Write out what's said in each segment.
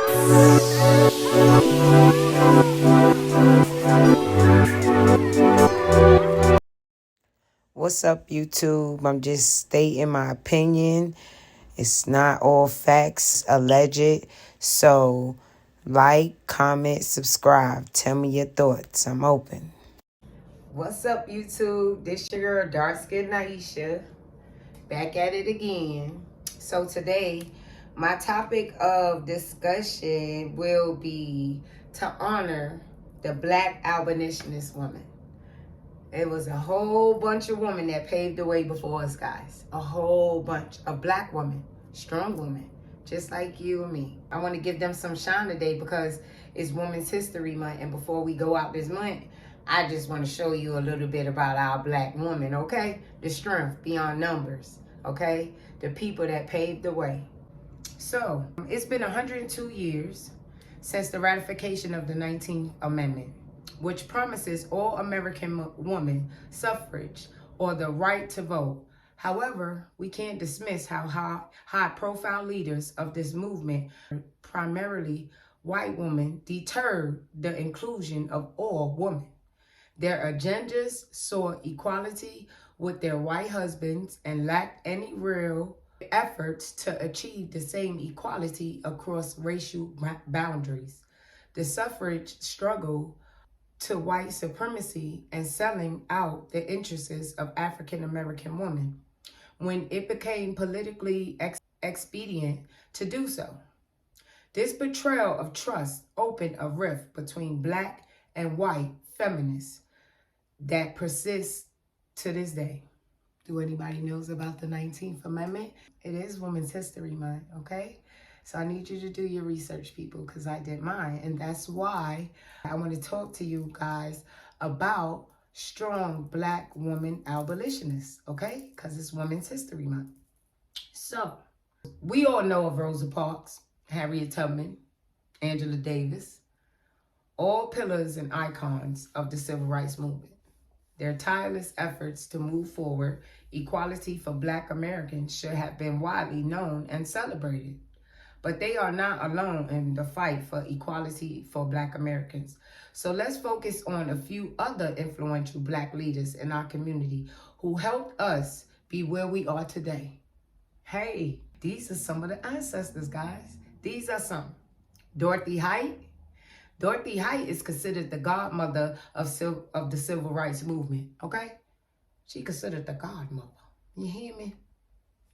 What's up, YouTube? I'm just stating my opinion. It's not all facts, alleged. So, like, comment, subscribe. Tell me your thoughts. I'm open. What's up, YouTube? This your girl, DarkSkinNyeisha, back at it again. So today, my topic of discussion will be to honor the Black Abolitionist women. It was a whole bunch of women that paved the way before us, guys. A whole bunch of Black women, strong women, just like you and me. I want to give them some shine today because it's Women's History Month. And before we go out this month, I just want to show you a little bit about our Black women, okay? The strength beyond numbers, okay? The people that paved the way. So, it's been 102 years since the ratification of the 19th Amendment, which promises all American women suffrage or the right to vote. However, we can't dismiss how high-profile leaders of this movement, primarily white women, deterred the inclusion of all women. Their agendas saw equality with their white husbands and lacked any real efforts to achieve the same equality across racial boundaries. The suffrage struggle to white supremacy and selling out the interests of African American women when it became politically expedient to do so. This betrayal of trust opened a rift between Black and white feminists that persists to this day. Do anybody knows about the 19th Amendment? It is Women's History Month, okay? So I need you to do your research, people, because I did mine. And that's why I want to talk to you guys about strong Black women abolitionists, okay? Because it's Women's History Month. So we all know of Rosa Parks, Harriet Tubman, Angela Davis, all pillars and icons of the civil rights movement. Their tireless efforts to move forward equality for Black Americans should have been widely known and celebrated. But they are not alone in the fight for equality for Black Americans. So let's focus on a few other influential Black leaders in our community who helped us be where we are today. Hey, these are some of the ancestors, guys. These are some. Dorothy Height. Dorothy Height is considered the godmother of the civil rights movement, okay? She considered the godmother. You hear me?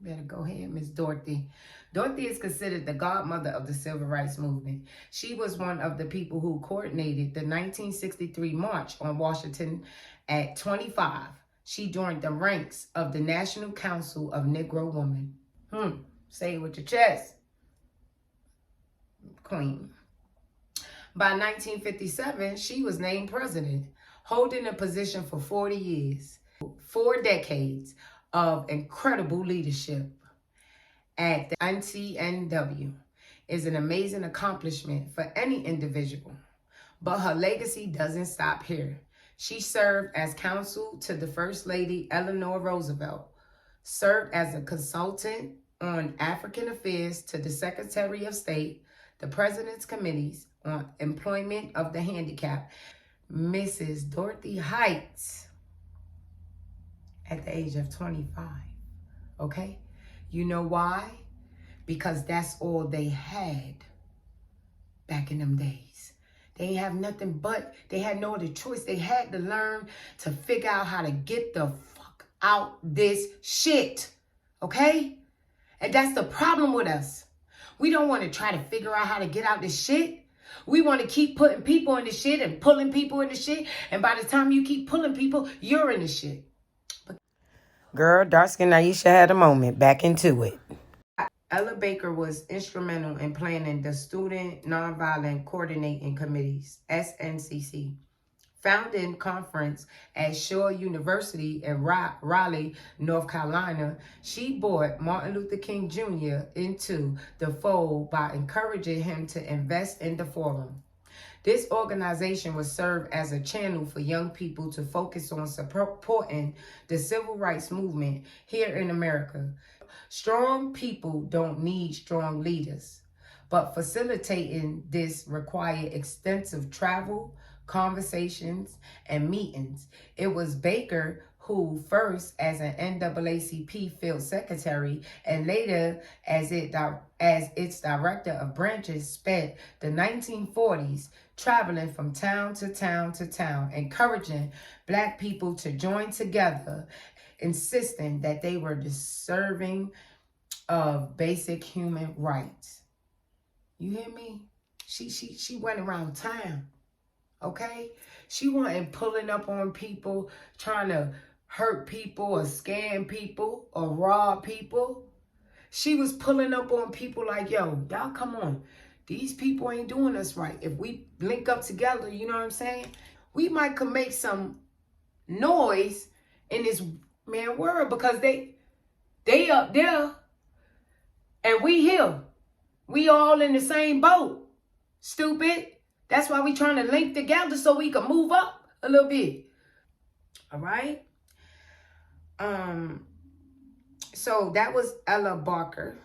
Better go ahead, Miss Dorothy. Dorothy is considered the godmother of the civil rights movement. She was one of the people who coordinated the 1963 March on Washington at 25. She joined the ranks of the National Council of Negro Women. Say it with your chest. Queen. By 1957, she was named president, holding a position for 40 years, 4 decades of incredible leadership at the NCNW is an amazing accomplishment for any individual. But her legacy doesn't stop here. She served as counsel to the First Lady Eleanor Roosevelt, served as a consultant on African affairs to the Secretary of State, the President's Committees on Employment of the Handicapped, Mrs. Dorothy Height, at the age of 25, okay? You know why? Because that's all they had back in them days. They didn't have nothing but, they had no other choice. They had to learn to figure out how to get the fuck out this shit, okay? And that's the problem with us. We don't want to try to figure out how to get out this shit. We want to keep putting people in the shit and pulling people in the shit. And by the time you keep pulling people, you're in the shit. Girl, DarkSkinNyeisha had a moment. Back into it. Ella Baker was instrumental in planning the Student Nonviolent Coordinating Committees, SNCC, founding conference at Shaw University in Raleigh, North Carolina. She brought Martin Luther King Jr. into the fold by encouraging him to invest in the forum. This organization would serve as a channel for young people to focus on supporting the civil rights movement here in America. Strong people don't need strong leaders, But facilitating this required extensive travel, conversations, and meetings. It was Baker who, first as an NAACP field secretary and later as its director of branches, spent the 1940s traveling from town to town to town, encouraging Black people to join together, insisting that they were deserving of basic human rights. You hear me? She went around town, okay? She wasn't pulling up on people, trying to hurt people or scam people or rob people. She was pulling up on people like, yo, y'all come on. These people ain't doing us right. If we link up together, you know what I'm saying? We might could make some noise in this world, because they up there and we here. We all in the same boat. Stupid. That's why we trying to link together so we can move up a little bit. All right? So that was Ella Barker.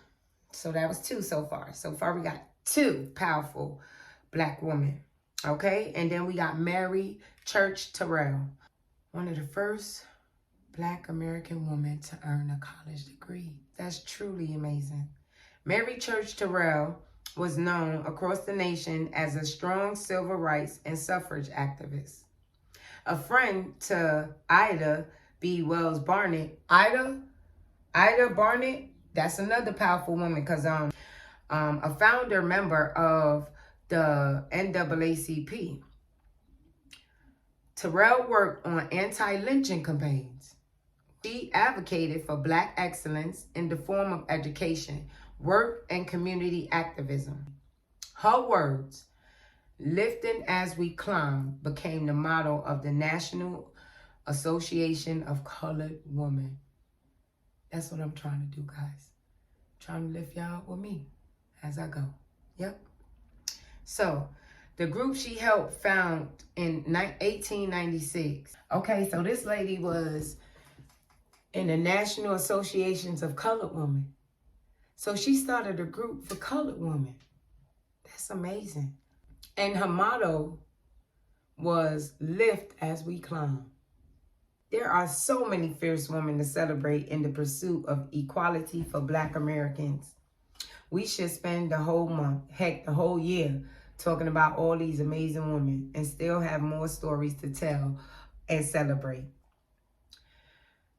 So that was 2 so far. So far we got 2 powerful Black women. Okay? And then we got Mary Church Terrell, one of the first Black American women to earn a college degree. That's truly amazing. Mary Church Terrell was known across the nation as a strong civil rights and suffrage activist. A friend to Ida B. Wells Barnett. Ida Barnett, that's another powerful woman, because a founder member of the NAACP. Terrell worked on anti-lynching campaigns. She advocated for Black excellence in the form of education, work, and community activism. Her words, "Lifting as we climb," became the motto of the National Association of Colored Women. That's what I'm trying to do, guys. Trying to lift y'all up with me as I go. Yep. So, the group she helped found in 1896. Okay, so this lady was in the National Associations of Colored Women. So she started a group for colored women. That's amazing. And her motto was, "Lift as we climb." There are so many fierce women to celebrate in the pursuit of equality for Black Americans. We should spend the whole month, heck, the whole year, talking about all these amazing women and still have more stories to tell and celebrate.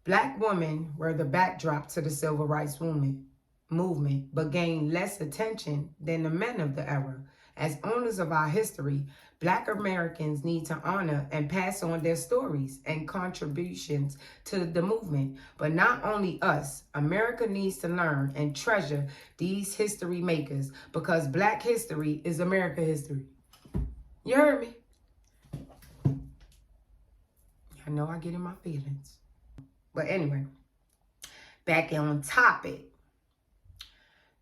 Black women were the backdrop to the civil rights movement, but gained less attention than the men of the era. As owners of our history, Black Americans need to honor and pass on their stories and contributions to the movement. But not only us, America needs to learn and treasure these history makers, because Black history is America history. You heard me? I know I get in my feelings. But anyway, back on topic.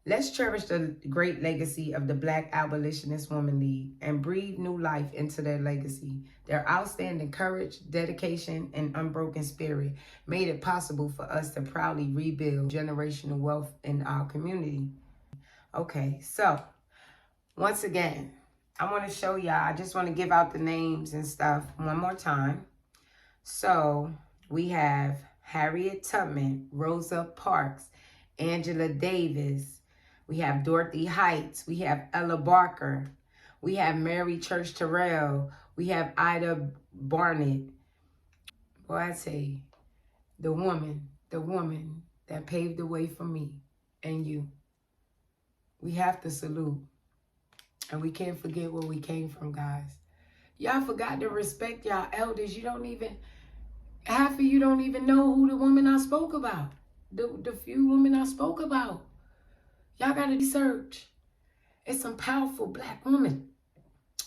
Let's cherish the great legacy of the Black Abolitionist Women League and breathe new life into their legacy. Their outstanding courage, dedication, and unbroken spirit made it possible for us to proudly rebuild generational wealth in our community. Okay, so once again, I want to show y'all, I just want to give out the names and stuff one more time. So we have Harriet Tubman, Rosa Parks, Angela Davis. We have Dorothy Heights. We have Ella Barker. We have Mary Church Terrell. We have Ida Barnett. Boy, I tell you, the woman that paved the way for me and you. We have to salute. And we can't forget where we came from, guys. Y'all forgot to respect y'all elders. Half of you don't even know who the woman I spoke about. The few women I spoke about. Y'all got to research. It's some powerful Black women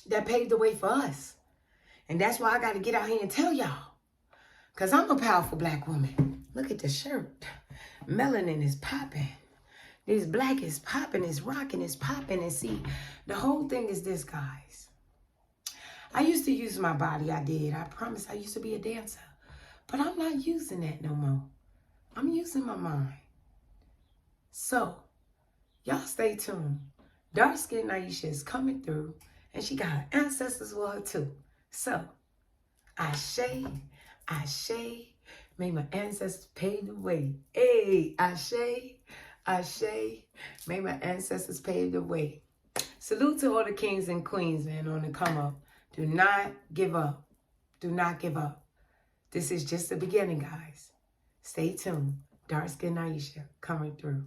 that paved the way for us. And that's why I got to get out here and tell y'all. Because I'm a powerful Black woman. Look at the shirt. Melanin is popping. This Black is popping, it's rocking, it's popping. And see, the whole thing is this, guys. I used to use my body, I did. I promise I used to be a dancer. But I'm not using that no more. I'm using my mind. So, y'all stay tuned. DarkSkinNyeisha is coming through, and she got her ancestors with her too. So, Ashe, Ashe, may my ancestors pave the way. Hey, Ashe, Ashe, may my ancestors pave the way. Salute to all the kings and queens, man, on the come up. Do not give up. Do not give up. This is just the beginning, guys. Stay tuned. DarkSkinNyeisha coming through.